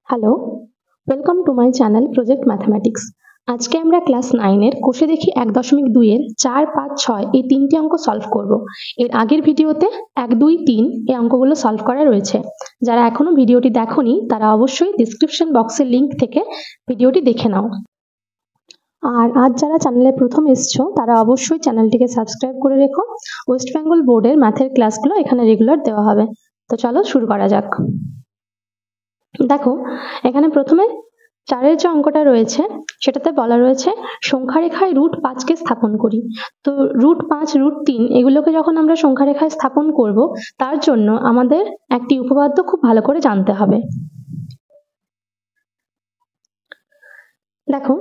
Hello, welcome to my channel project mathematics. আজকে আমরা class 9 এর কোষে দেখি 1.2 এর 4, 5, 6 এই তিনটি অঙ্ক সলভ করব। এর আগের ভিডিওতে 1, 2, 3 এই অঙ্কগুলো সলভ করা রয়েছে। যারা এখনো ভিডিওটি দেখোনি তারা অবশ্যই ডেসক্রিপশন বক্সের লিংক থেকে ভিডিওটি দেখে নাও। আর আজ যারা চ্যানেলে প্রথম এসছো তারা অবশ্যই চ্যানেলটিকে সাবস্ক্রাইব করে রেখো। ওয়েস্ট বেঙ্গল বোর্ডের ম্যাথের ক্লাসগুলো এখানে রেগুলার দেওয়া হবে। তো চলো শুরু করা যাক। দেখো, এখানে প্রথমে 4 এর যে অঙ্কটা রয়েছে সেটাতে বলা রয়েছে সংখ্যা রেখায় √5 কে স্থাপন করি। তো √5, √3 এগুলোকে যখন আমরা সংখ্যা রেখায় স্থাপন করব তার জন্য আমাদের একটি উপপাদ্য খুব ভালো করে জানতে হবে। দেখো,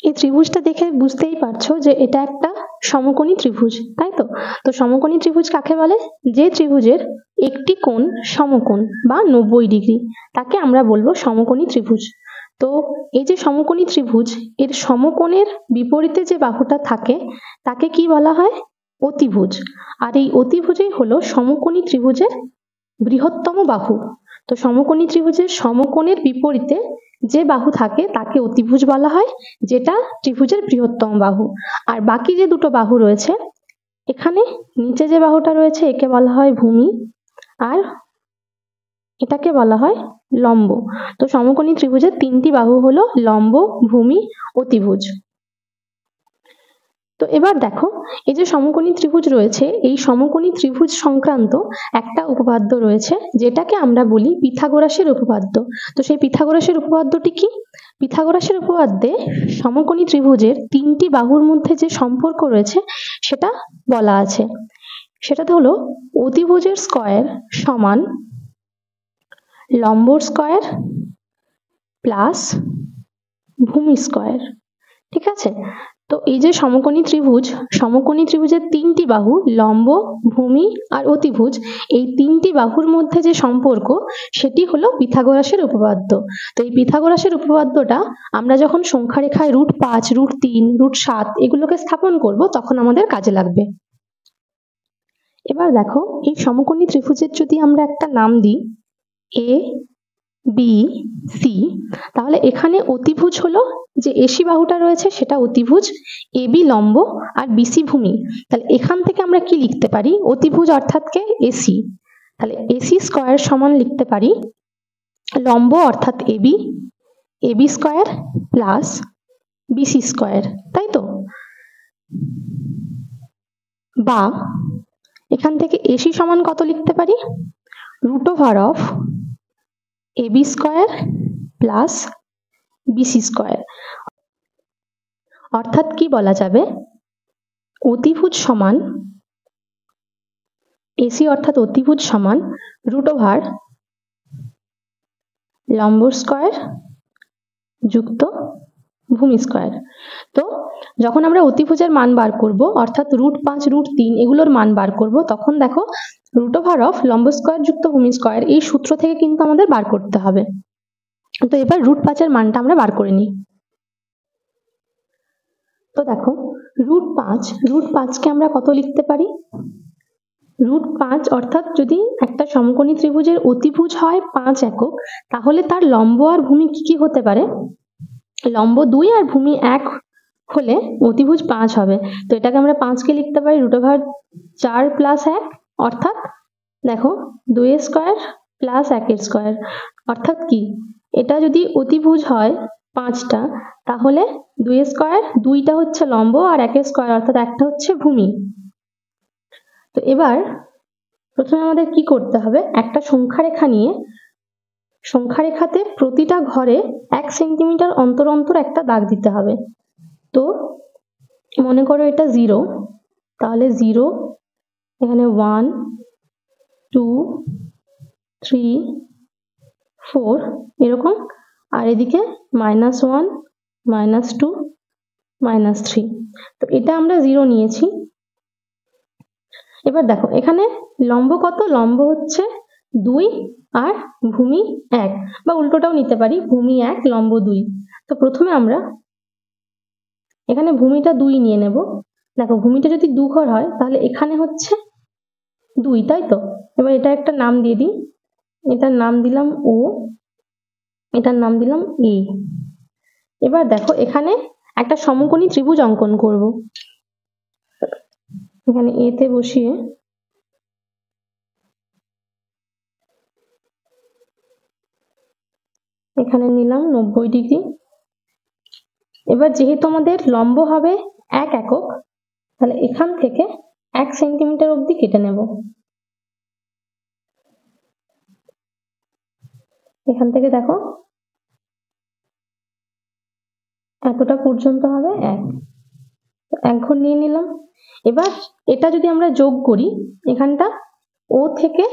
এই ত্রিভুজটা দেখে বুঝতেই পারছো যে এটা একটা সমকোণী ত্রিভুজ, তাই তো? তো সমকোণী ত্রিভুজ কাকে বলে? যে ত্রিভুজের একটি কোণ সমকোণ বা 90 ডিগ্রি, তাকে আমরা বলবো সমকোণী ত্রিভুজ। তো এই যে সমকোণী ত্রিভুজ, এর সমকোণের বিপরীতে যে বাহুটা থাকে তাকে কি বলা হয়? অতিভুজ। আর এই অতিভুজই হলো সমকোণী ত্রিভুজের বৃহত্তম বাহু। তো সমকোণী ত্রিভুজের সমকোণের বিপরীতে যে বাহু থাকে তাকে অতিভুজ বলা হয়, যেটা ত্রিভুজের বৃহত্তম বাহু। আর বাকি যে দুটো বাহু রয়েছে, এখানে নিচে যে বাহুটা রয়েছে একে বলা হয় ভূমি, আর এটাকে বলা হয় লম্ব। তো সমকোণী ত্রিভুজের তিনটি বাহু হলো লম্ব, ভূমি, অতিভুজ। তো এবার দেখো, এই যে সমকোণী ত্রিভুজ রয়েছে, এই সমকোণী ত্রিভুজ সংক্রান্ত একটা উপপাদ্য রয়েছে যেটাকে আমরা বলি পিথাগোরাসের উপপাদ্য। তো সেই পিথাগোরাসের উপপাদ্যটি কি? পিথাগোরাসের উপপাদ্যে সমকোণী ত্রিভুজের তিনটি বাহুর মধ্যে যে সম্পর্ক রয়েছে সেটা বলা আছে। সেটা হলো অতিভুজের স্কয়ার সমান লম্বর স্কয়ার প্লাস ভূমি স্কয়ার। ঠিক আছে? তো এই যে সমকোণী ত্রিভুজের তিনটি বাহু লম্ব, ভূমি আর অতিভুজ, এই তিনটি বাহুর মধ্যে যে সম্পর্ক সেটি হলো পিথাগোরাসের উপপাদ্য। তো এই পিথাগোরাসের উপপাদ্যটা আমরা যখন সংখ্যা রেখায় √5, √3, √7 এগুলোকে স্থাপন করব তখন আমাদের কাজে লাগবে। এবার দেখো, এই সমকোণী ত্রিভুজের যদি আমরা একটা নাম দিই এ বি সি, তাহলে এখানে অতিভুজ হলো যে এসি বাহুটা রয়েছে সেটা অতিভুজ, এবি লম্ব আর বিসি ভূমি। তাহলে এখান থেকে আমরা কি লিখতে পারি? অতিভুজ অর্থাৎ কে? এসি। তাহলে এসি স্কয়ার সমান লিখতে পারি লম্ব অর্থাৎ AB, AB square plus BC square, তাই তো? বা এখান থেকে এসি সমান কত লিখতে পারি? √of AB square plus BC square. অর্থাৎ কি বলা যাবে? অতিভুজ সমান এসি অর্থাৎ অতিভুজ সমান √ওভার লম্ব স্কয়ার যুক্ত ভূমি স্কয়ার। তো যখন আমরা অতিভুজের মান বার করব অর্থাৎ √5, √3 এগুলোর মান বার করব, তখন দেখো √of লম্ব স্কয়ার যুক্ত ভূমি স্কয়ার এই সূত্র থেকে কিন্তু আমাদের বার করতে হবে। তো এবার √5 এর মানটা আমরা বার করে নিই। তো দেখো, √5 কে আমরা কত লিখতে পারি? √5 অর্থাৎ যদি একটা সমকোণী ত্রিভুজের অতিভুজ হয় 5 একক, তাহলে তার লম্ব আর ভূমি কি কি হতে পারে? লম্ব 2 আর ভূমি 1 হলে অতিভুজ 5 হবে। তো এটাকে আমরা 5 কে লিখতে পারি √4 প্লাস 1, অর্থাৎ দেখো 2 এর স্কয়ার প্লাস 1 এর স্কয়ার। অর্থাৎ কি? এটা যদি অতিভুজ হয় 5টা, তাহলে 2 এর স্কয়ার, 2টা হচ্ছে লম্ব আর 1 এর স্কয়ার অর্থাৎ একটা হচ্ছে ভূমি। তো এবার প্রথমে আমাদের কি করতে হবে? একটা সংখ্যা রেখা নিয়ে সংখ্যা রেখাতে প্রতিটা ঘরে 1 সেন্টিমিটার অন্তর অন্তর একটা দাগ দিতে হবে। তো মনে করো এটা 0, তাহলে 0, এখানে 1, 2, 3, 4 এরকম, আর এদিকে -1, -2, -3। তো এটা আমরা 0 নিয়েছি। এবার দেখো এখানে লম্ব কত? লম্ব হচ্ছে 2 আর ভূমি 1, বা উল্টোটাও নিতে পারি, ভূমি 1 লম্ব 2। তো প্রথমে আমরা এখানে ভূমিটা 2 নিয়ে নেব। দেখো ভূমিটা যদি 2 ঘর হয় তাহলে এখানে হচ্ছে 2, তাই তো? এবার এটা একটা নাম দিয়ে দিই, এটার নাম দিলাম ও, এটার নাম দিলাম এ। এবার দেখো এখানে একটা সমকোণী ত্রিভুজ অঙ্কন করব। এখানে এ তে বসিয়ে এখানে নিলাম 90 ডিগ্রি। এবার যেহেতু আমাদের লম্ব হবে 1 একক, তাহলে এখান থেকে 1 সেন্টিমিটার অবধি কেটে নেব। এখান থেকে দেখো এতটা পর্যন্ত হবে 1 ঘর নিয়ে নিলাম। এবার এটা যদি আমরা যোগ করি, এখানটা ও থেকে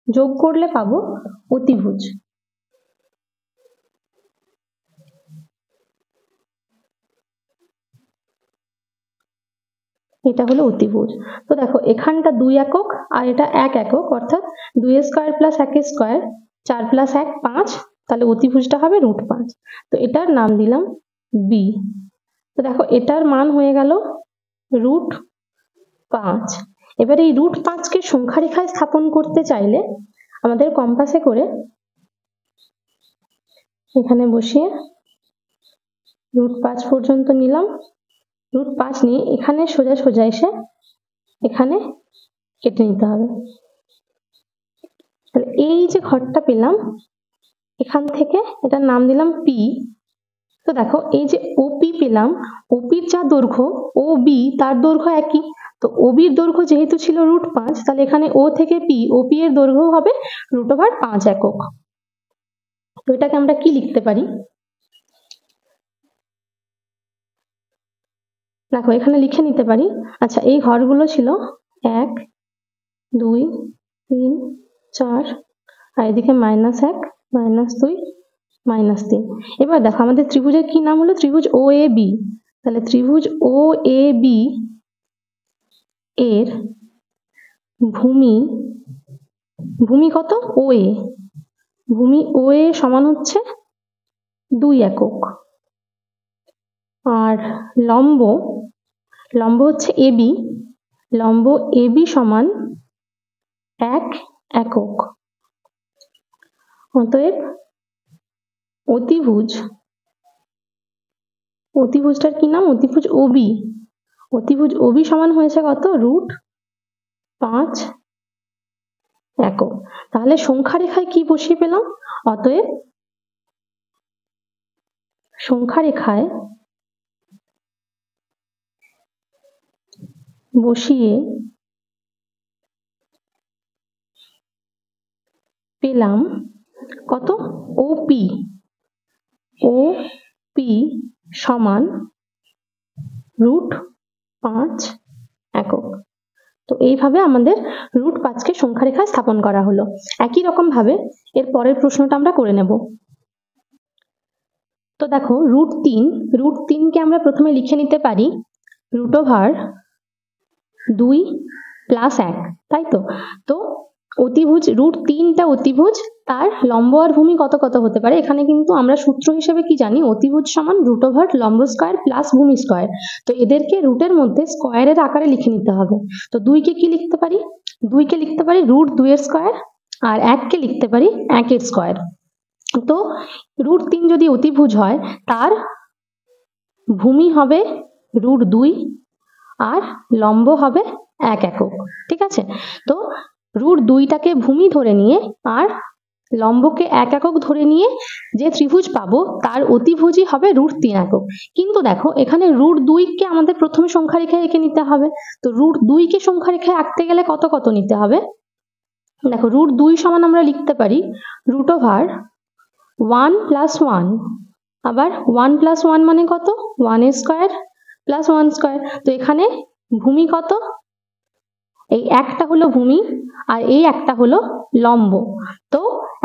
যোগ করলে পাবো অতিভুজ। এটা হলো অতিভুজ। তো দেখো এখানটা 2 একক আর এটা 1 একক, অর্থাৎ 2 স্কয়ার প্লাস 1 স্কয়ার, 4 প্লাস 1 5, তাহলে অতিভুজটা হবে √5। তো এটার নাম দিলাম বি। তো দেখো এটার মান হয়ে গেল √5। এবার এই √5 কে সংখ্যা রেখায় স্থাপন করতে চাইলে আমাদের কম্পাসে করে এখানে বসিয়ে √5 পর্যন্ত নিলাম। √5 নিয়ে এখানে সোজা সোজা এসে এখানে কেটে নিতে হবে। তাহলে এই যে ঘরটা পেলাম, এখান থেকে এটার নাম দিলাম পি। তো দেখো এই যে ওপি পেলাম, ওপির যা দৈর্ঘ্য ও বি তার দৈর্ঘ্য একই। তো ওবির দৈর্ঘ্য যেহেতু ছিল √5, তাহলে এখানে ও থেকে পি, ওপি এর দৈর্ঘ্য হবে √5 একক। তো এটাকে আমরা কি লিখতে পারি? দেখো এখানে লিখে নিতে পারি। আচ্ছা, এই ঘরগুলো ছিল 1 2 3 4, আর এদিকে -1 -2 -3। এবার দেখো আমাদের ত্রিভুজের কি নাম হলো? ত্রিভুজ ও এ বি। তাহলে ত্রিভুজ ও এ বি এর ভূমি কত? ও এ। ভূমি ও এ সমান হচ্ছে 2 একক। আর লম্ব হচ্ছে এ বি। লম্ব এ বি সমান 1 একক। অতএব অতিভুজটার কি নাম? অতিভুজ ওবি। অতিভুজ ওবি সমান হয়েছে কত? √5 একক। তাহলে সংখ্যা রেখায় কি বসিয়ে পেলাম? অতএব সংখ্যা রেখায় বসিয়ে পেলাম কত? ওপি। ওপি সমান √5 একক। তো এইভাবে আমাদের √5 কে সংখ্যা রেখায় স্থাপন করা হলো। একই রকম ভাবে এর পরের প্রশ্নটা আমরা করে নেব। তো দেখো √3 কে আমরা প্রথমে লিখে নিতে পারি √2 + 1, তাই তো? তো অতিভুজ √3টা অতিভুজ, তার লম্ব আর ভূমি কত কত হতে পারে? এখানে কিন্তু আমরা সূত্র হিসেবে কি জানি? অতিভুজ সমান √ওভার লম্ব স্কয়ার প্লাস ভূমি স্কয়ার। তো এদেরকে রুটের মধ্যে স্কয়ারের আকারে লিখে নিতে হবে। তো 2 কে কি লিখতে পারি? 2 কে লিখতে পারি √2 এর স্কয়ার, আর 1 কে লিখতে পারি 1 এর স্কয়ার। তো √3 যদি অতিভুজ হয়, তার ভূমি হবে √2 আর লম্ব হবে 1 একক। ঠিক আছে? তো √2টাকে ভূমি ধরে নিয়ে আর লম্বকে 1 একক ধরে নিয়ে যে ত্রিভুজ পাবো তার অতিভুজই হবে √3 একক। কিন্তু দেখো এখানে √2 কে আমাদের প্রথমে সংখ্যা রেখায় এঁকে নিতে হবে। তো √2 কে সংখ্যা রেখায় আঁকতে গেলে কত কত নিতে হবে? দেখো √2 সমান আমরা লিখতে পারি √1 + 1। আবার 1 + 1 মানে কত? 1 স্কয়ার প্লাস 1 স্কয়ার। তো এখানে ভূমি কত? এই একটা হলো ভূমি আর এই একটা হলো লম্ব। তো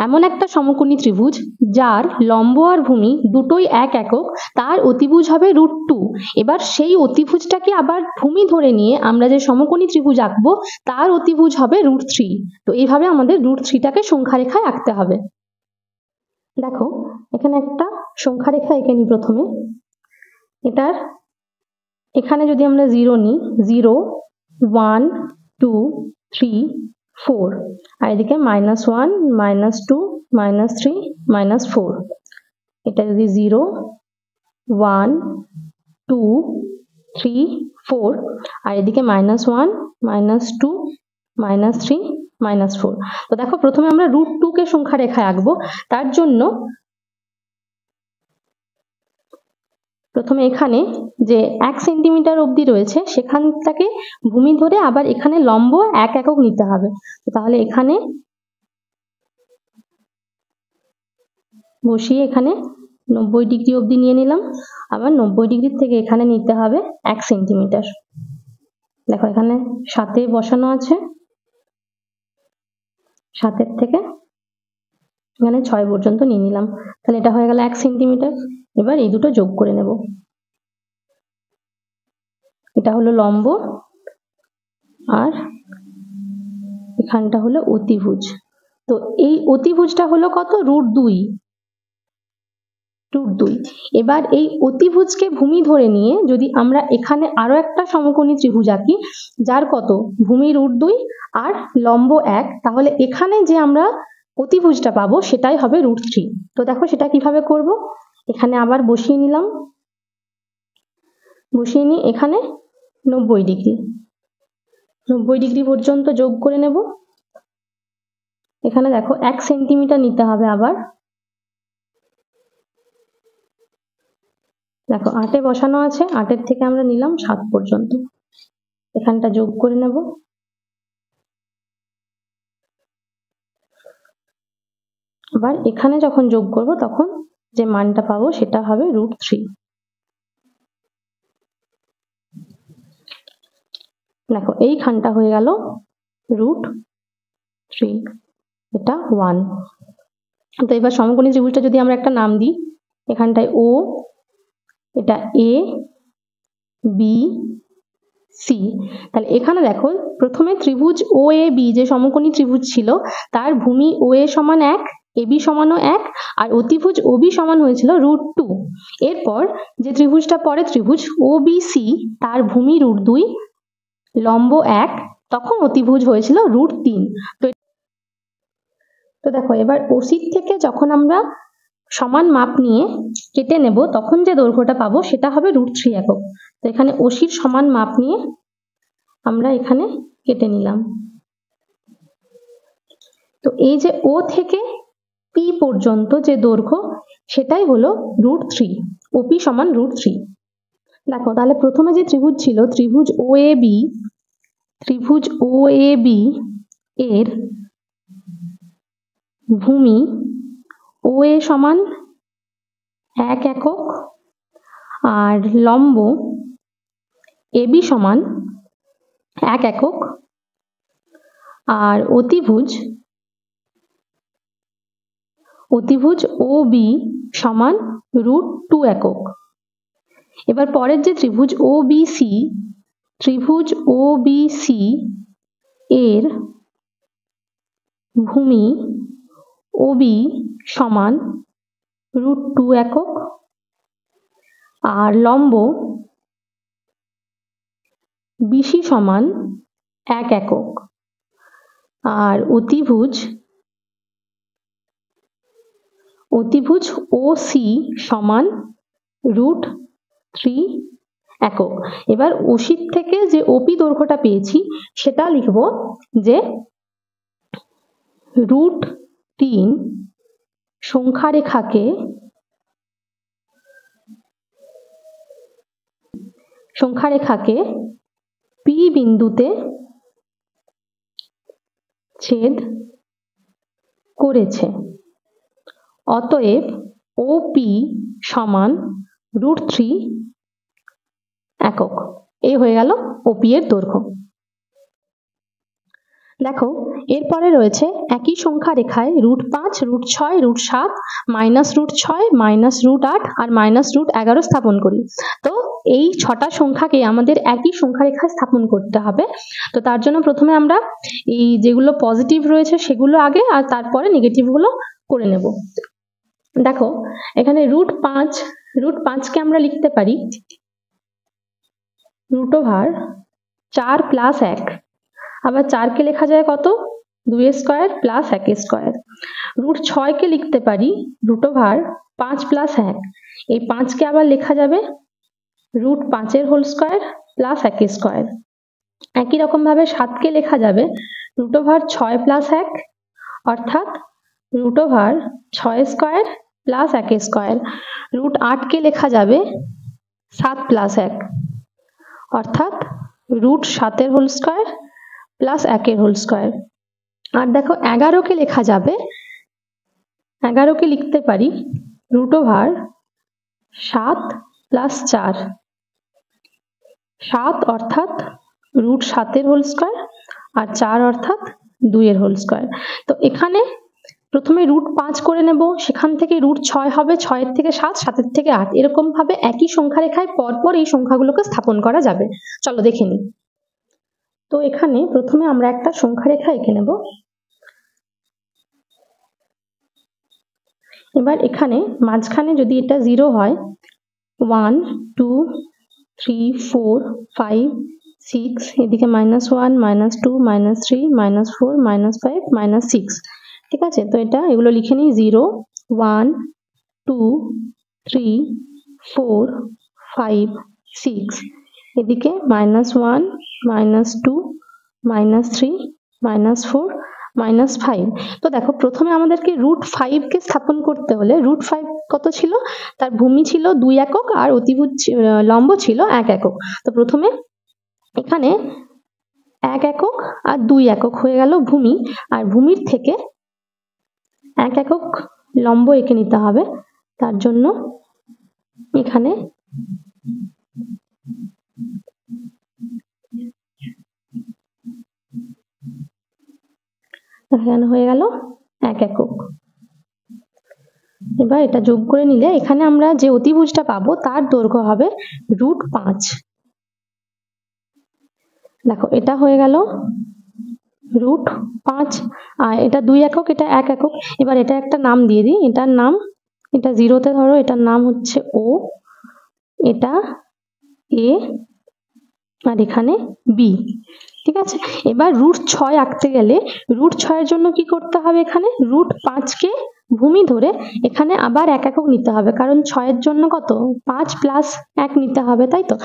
এমন একটা সমকোণী ত্রিভুজ যার লম্ব আর ভূমি দুটোই 1 একক, তার অতিভুজ হবে √2। এবার সেই অতিভুজটাকে আবার ভূমি ধরে নিয়ে আমরা যে সমকোণী ত্রিভুজ আঁকবো তার অতিভুজ হবে √3। তো এইভাবে আমাদের √3টাকে সংখ্যা রেখায় আঁকতে হবে। দেখো এখানে একটা সংখ্যা রেখা এঁকে নিই প্রথমে। এখানে যদি আমরা 0 নিই, 0 1 2 3 4, আর এদিকে -1 -2 -3 -4। এটা যদি 0 1 2 3 4 আর এদিকে -1 -2 -3 -4। তো দেখো প্রথমে আমরা √2 কে সংখ্যা রেখায় আঁকবো। তার জন্য প্রথমে এখানে যে 1 সেন্টিমিটার অবধি রয়েছে সেখানটাকে ভূমি ধরে আবার এখানে লম্ব 1 একক নিতে হবে। তাহলে এখানে বসিয়ে এখানে 90 ডিগ্রি অবধি নিয়ে নিলাম, আবার 90 ডিগ্রি থেকে এখানে নিতে হবে 1 সেন্টিমিটার। দেখো এখানে 7 বসানো আছে, 7 থেকে এখানে 6 পর্যন্ত নিয়ে নিলাম, তাহলে এটা হয়ে গেল 1 সেন্টিমিটার। এবার এই দুটো যোগ করে নেব। এটা হলো লম্ব আর এখানটা হলো অতিভুজ। তো এই অতিভুজটা হলো কত? √2। এবার এই অতিভুজকে ভূমি ধরে নিয়ে যদি আমরা এখানে আরো একটা সমকোণী ত্রিভুজ আঁকি যার কত? ভূমি √2 আর লম্ব 1, তাহলে এখানে যে আমরা অতিভুজটা পাবো সেটাই হবে √3। তো দেখো সেটা কিভাবে করব। এখানে আবার বসিয়ে নিলাম, বসিয়ে নিয়ে এখানে 90 ডিগ্রি পর্যন্ত যোগ করে নেব। এখানে দেখো 1 সেন্টিমিটার নিতে হবে আবার। দেখো 8 বসানো আছে, 8 থেকে আমরা নিলাম 7 পর্যন্ত, এখানটা যোগ করে নেব। আবার এখানে যখন যোগ করব তখন যে মানটা পাবো সেটা হবে √3। দেখো এইখানটা হয়ে গেল √3, এটা 1। তো এবার সমকোণী ত্রিভুজটা যদি আমরা একটা নাম দিই, এখানটায় O, এটা A B C, তাহলে এখানে দেখো প্রথমে ত্রিভুজ OAB যে সমকোণী ত্রিভুজ ছিল তার ভূমি OA সমান 1, AB সমানও 1 আর অতিভুজ OB সমান হয়েছিল √2। এরপর যে ত্রিভুজটা পরে ত্রিভুজ OBC তার ভূমি √2, লম্ব 1, তখন অতিভুজ হয়েছিল √3। তো দেখো এবার OC থেকে যখন আমরা সমান মাপ নিয়ে কেটে নেব তখন যে দৈর্ঘ্যটা পাবো সেটা হবে √3 একক। তো এখানে OCর সমান মাপ নিয়ে আমরা এখানে কেটে নিলাম। তো এই যে O থেকে P পর্যন্ত যে দৈর্ঘ্য সেটাই হলো √3, OP সমান √3। দেখো তাহলে প্রথমে যে ত্রিভুজ ছিল ত্রিভুজ OAB এর ভূমি OA সমান 1 একক আর লম্ব AB সমান 1 একক আর অতিভুজ OB সমান √2 একক। এবার পরের যে ত্রিভুজ OBC এর ভূমি OB সমান √2 একক আর লম্ব BC সমান 1 একক আর অতিভুজ OC সমান √3 একক। এবার OC থেকে যে OP দৈর্ঘ্যটা পেয়েছি সেটা লিখব যে √3 সংখ্যারেখাকে P বিন্দুতে ছেদ করেছে, অতএব OP সমান √3 একক। এই হয়ে গেল OP এর দৈর্ঘ্য। দেখো এরপরে রয়েছে একই সংখ্যা রেখায় √5, √6, √7, -√6, -√8 আর -√11 স্থাপন করি। তো এই 6টা সংখ্যাকে আমাদের একই সংখ্যা রেখায় স্থাপন করতে হবে। তো তার জন্য প্রথমে আমরা এই যেগুলো পজিটিভ রয়েছে সেগুলো আগে আর তারপরে নেগেটিভ গুলো করে নেব। দেখো এখানে √5 কে আমরা লিখতে পারি √4 + 1। আবার 4 কে লেখা যায় কত? 2 স্কয়ার প্লাস 1 স্কয়ার। রুট 6 কে লিখতে পারি রুট ওভার 5 প্লাস 1। এই 5 কে আবার লেখা যাবে রুট 5 এর হোল স্কয়ার প্লাস 1 স্কয়ার। একই রকম ভাবে 7 কে লেখা যাবে রুট ওভার 6 প্লাস 1 অর্থাৎ root over 6 square plus 1 square. Root 8 কে লেখা যাবে 7 প্লাস 1 অর্থাৎ রুট 7 এর হোল স্কয়ার প্লাস 1 এর হোল স্কয়ার। আর দেখো 11 কে লেখা যাবে 11 কে লিখতে পারি রুট ওভার 7 প্লাস 4। 7 অর্থাৎ রুট 7 এর হোল স্কয়ার আর 4 অর্থাৎ 2 এর হোল স্কয়ার। তো এখানে প্রথমে রুট 5 করে নেব, সেখান থেকে রুট 6 হবে, 6 এর থেকে 7, 7 এর থেকে 8, এরকম ভাবে একই সংখ্যা রেখায় পরপর এই সংখ্যাগুলোকে স্থাপন করা যাবে। চলো দেখে নিই। তো এখানে প্রথমে আমরা একটা সংখ্যা রেখা এঁকে নেব। এবার এখানে মাঝখানে যদি এটা 0 হয় 1 2 3 4 5 6, এদিকে -1 -2 -3 -4 -5 -6, ঠিক আছে। তো এগুলো লিখে নিই 0 1 2 3 4 5 6, এদিকে -1 -2 -3 -4 -5। তো দেখো প্রথমে আমাদেরকে রুট 5 কে স্থাপন করতে হলে রুট 5 কত ছিল, তার ভূমি ছিল 2 একক আর অতিভুজ লম্ব ছিল 1 একক। তো প্রথমে এখানে 1 একক আর 2 একক হয়ে গেল ভূমি, আর ভূমির থেকে 1 একক লম্ব এঁকে নিতে হবে। তার জন্য এখানে হয়ে গেল 1 একক। এবার এটা যোগ করে নিলে এখানে আমরা যে অতিভুজটা পাবো তার দৈর্ঘ্য হবে রুট 5। দেখো এটা হয়ে গেল রুট 5, আর এটা 2 একক, এটা 1 একক। এবার এটা একটা নাম দিয়ে দিই, এটার নাম, এটা 0-তে ধরো, এটার নাম হচ্ছে ও, এটা এ, আর এখানে বি, ঠিক আছে। এবার রুট 6 আঁকতে গেলে রুট 6 এর জন্য কি করতে হবে, এখানে রুট 5 কে ভূমি ধরে এখানে আবার 1 একক নিতে হবে, কারণ 6 এর জন্য কত 5 প্লাস 1 নিতে হবে, তাই তো।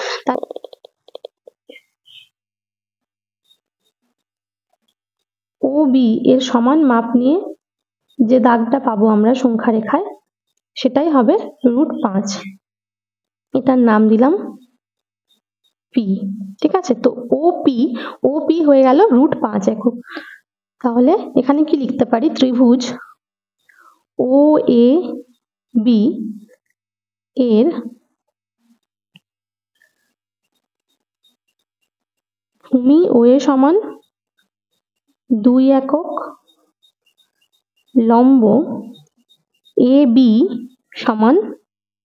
ও বি এর সমান মাপ নিয়ে যে দাগটা পাবো আমরা সংখ্যা রেখায় সেটাই হবে রুট 5। এটার নাম দিলাম পি, ঠিক আছে। তো ও পি হয়ে গেল রুট 5 একক। তাহলে এখানে কি লিখতে পারি, ত্রিভুজ ও এ বি এর ভূমি ও এ সমান 2 একক, লম্ব এ বি সমান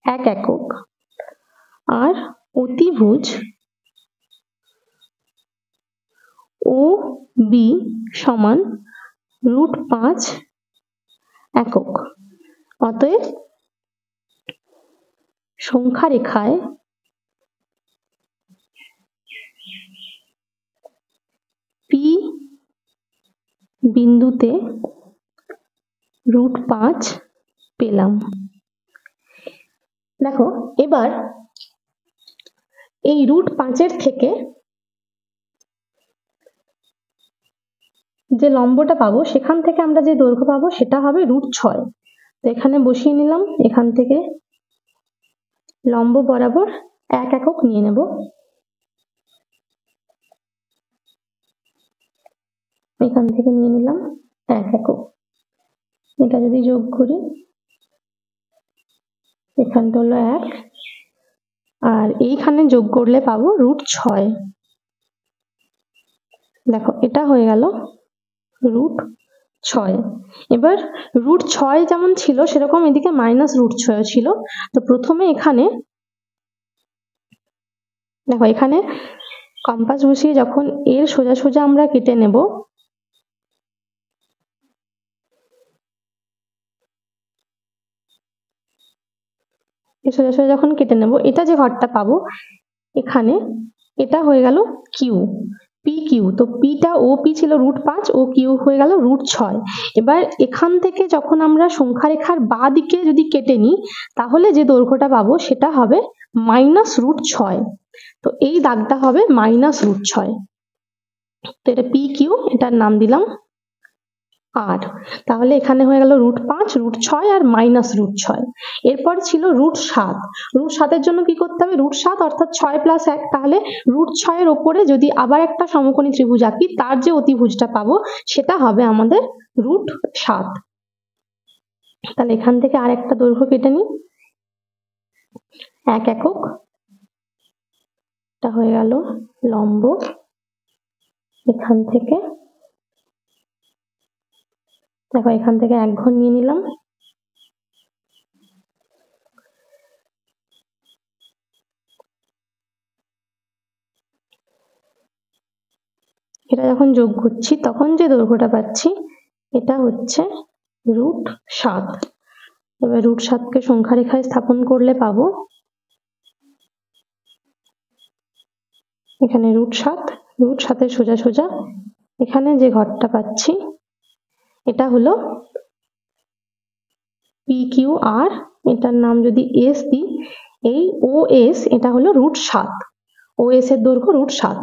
1 একক, আর অতিভুজ ও বি সমান রুট 5 একক। অতএব সংখ্যা রেখায় পি বিন্দুতে রুট 5 পেলাম। দেখো এবার এই রুট 5 এর থেকে যে লম্বটা পাবো সেখান থেকে আমরা যে দৈর্ঘ্য পাবো সেটা হবে রুট 6। তো এখানে বসিয়ে নিলাম, এখান থেকে লম্ব বরাবর 1 একক নিয়ে নেব। এখান থেকে নিয়ে নিলাম 1 একক। এটা যদি যোগ করি এখানটা হলো 1, আর এইখানে যোগ করলে পাবো রুট 6। দেখো এটা হয়ে গেল রুট 6। এবার রুট 6 যেমন ছিল সেরকম এদিকে মাইনাস রুট 6 ছিল। তো প্রথমে এখানে দেখো এখানে কম্পাস বসিয়ে যখন এর সোজা সোজা আমরা কেটে নেব, এর সোজা সোজা যখন কেটে নেব, এটা যে ঘরটা পাবো এখানে এটা হয়ে গেল কিউ। পি কিউ, তো পিটা ও পি ছিল √5, ও কিউ হয়ে গেল √6। এবার এখান থেকে যখন আমরা সংখ্যারেখার বাঁ দিকে যদি কেটে নিই তাহলে যে দৈর্ঘ্যটা পাবো সেটা হবে -√6। তো এই দাগটা হবে -√6। তো এটা পি কিউ, এটার নাম দিলাম আর। তাহলে এখানে হয়ে গেল √5, √6 আর -√6। এরপর ছিল √7। √7 জন্য কি করতে হবে? √7 অর্থাৎ 6 + 1, তাহলে √6 এর ওপরে যদি আবার একটা সমকোণী ত্রিভুজ আঁকি তার যে অতিভুজটা পাবো সেটা হবে আমাদের √7। তাহলে এখান থেকে আর একটা দৈর্ঘ্য কেটে নিই, 1 একক, এটা হয়ে গেল লম্ব। এখান থেকে দেখো এখান থেকে 1 ঘর নিয়ে নিলাম। এটা যখন যোগ করছি তখন যে দৈর্ঘ্যটা পাচ্ছি এটা হচ্ছে √7। এবার √7 কে সংখ্যা রেখায় স্থাপন করলে পাবো এখানে √7 এর সোজা সোজা এখানে যে ঘরটা পাচ্ছি এটা হলো পি কিউ আর, এটার নাম যদি এস দিই, এই ও এস এটা হলো √7, ও এস এর দৈর্ঘ্য √7।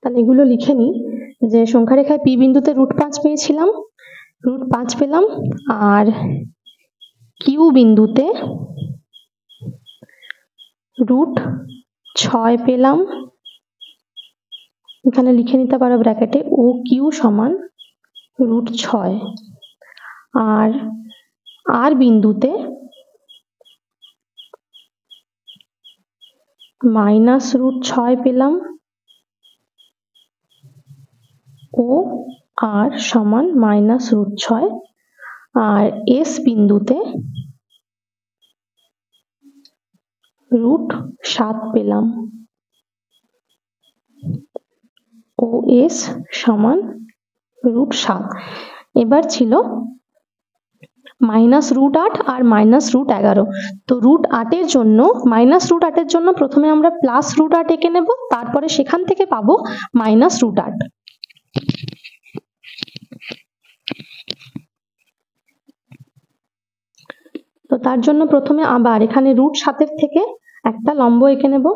তাহলে এগুলো লিখে নিই যে সংখ্যারেখায় পি বিন্দুতে √5 পেয়েছিলাম, √5 পেলাম, আর কিউ বিন্দুতে √6 পেলাম। এখানে লিখে নিতে পারো ব্র্যাকেটে ও কিউ সমান √6। আর আর বিন্দুতে -√6 পেলাম, ও আর সমান -√6। আর এস বিন্দুতে √7 পেলাম, ও এস সমান √7। এবার ছিল -√8 আর -√11। তো √8 এর জন্য -√8 এর জন্য প্রথমে আমরা +√8 এঁকে নেব, তারপরে সেখান থেকে পাবো -√8। তো তার জন্য প্রথমে আবার এখানে √7 এর থেকে একটা লম্ব এঁকে নেব।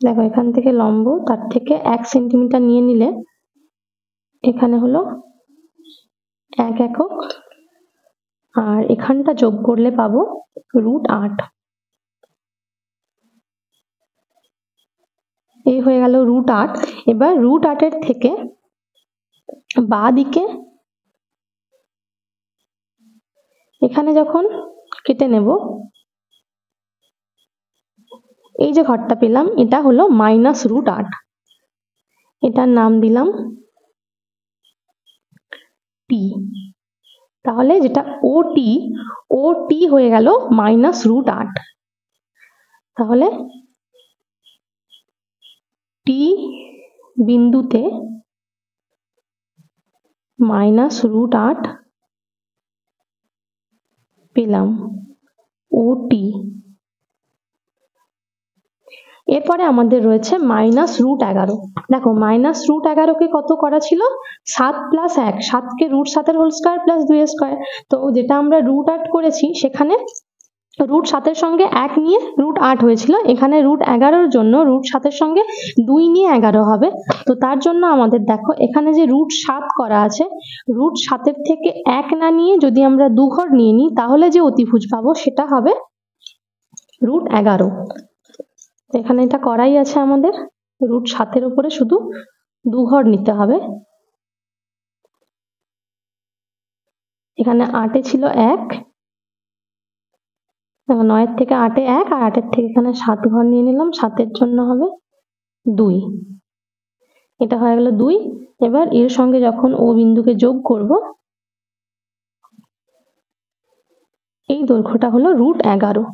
দেখো এখান থেকে লম্ব, তার থেকে 1 সেন্টিমিটার নিয়ে নিলে এখানে হলো 1 একক, আর এখানটা যোগ করলে পাবো √8। এই হয়ে গেল √8। এবার √8 এর থেকে বাঁ দিকে এখানে যখন কেটে নেব, এই যে ঘরটা পেলাম এটা হলো -√8। এটার নাম দিলাম টি। তাহলে যেটা ওটি হয়ে গেল -√8। তাহলে টি বিন্দুতে -√8 পেলাম, ওটি। এরপরে আমাদের রয়েছে -√11। দেখো -√11 কে কত করা ছিল? 7 + 1, 7 কে √7 এর হোল স্কয়ার প্লাস 2 এর স্কয়ার। তো যেটা আমরা √8 করেছি সেখানে √7 এর সঙ্গে 1 নিয়ে √8 হয়েছিল, এখানে √11 এর জন্য √7 এর সঙ্গে 2 নিয়ে 11 হবে। তো তার জন্য আমাদের দেখো এখানে যে √7 করা আছে, √7 এর থেকে 1 না নিয়ে যদি আমরা 2 ঘর নিয়ে নিই তাহলে যে অতিভুজ পাবো সেটা হবে √11। এখানে এটা করাই আছে আমাদের, √7 এর উপরে শুধু 2 ঘর নিতে হবে। এখানে 8 এ ছিল 1, 9 এর থেকে 8 এ 1, আর 8 এর থেকে এখানে 7 ঘর নিয়ে নিলাম, 7 এর জন্য হবে 2। এটা হয়ে গেল 2। এবার এর সঙ্গে যখন ও বিন্দুকে যোগ করব, এই দৈর্ঘ্যটা হলো √11।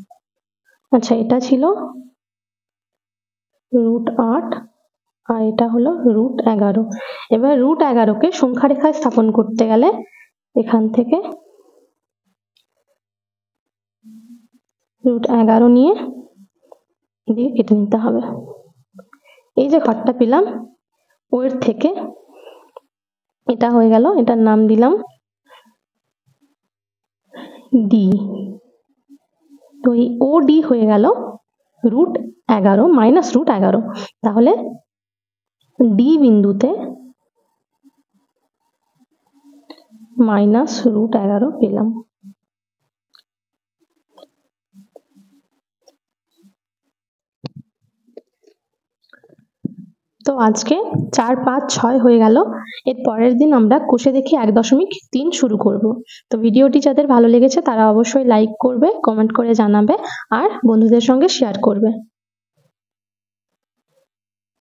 আচ্ছা, এটা ছিল √8, আর এটা হলো √11। এবার √11কে সংখ্যা রেখায় স্থাপন করতে গেলে এখান থেকে √11 নিয়ে এদিকে কেটে নিতে হবে। এই যে ঘরটা পেলাম ওর থেকে এটা হয়ে গেল, এটার নাম দিলাম ডি। তো এই OD হয়ে গেল √11 মাইনাস √11। তাহলে ডি বিন্দুতে মাইনাস √11 পেলাম। তো আজকে 4, 5, 6 হয়ে গেল। এর পরের দিন আমরা কষে দেখি 1.3 শুরু করব। তো ভিডিওটি যাদের ভালো লেগেছে তারা অবশ্যই লাইক করবে, কমেন্ট করে জানাবে আর বন্ধুদের সঙ্গে শেয়ার করবে।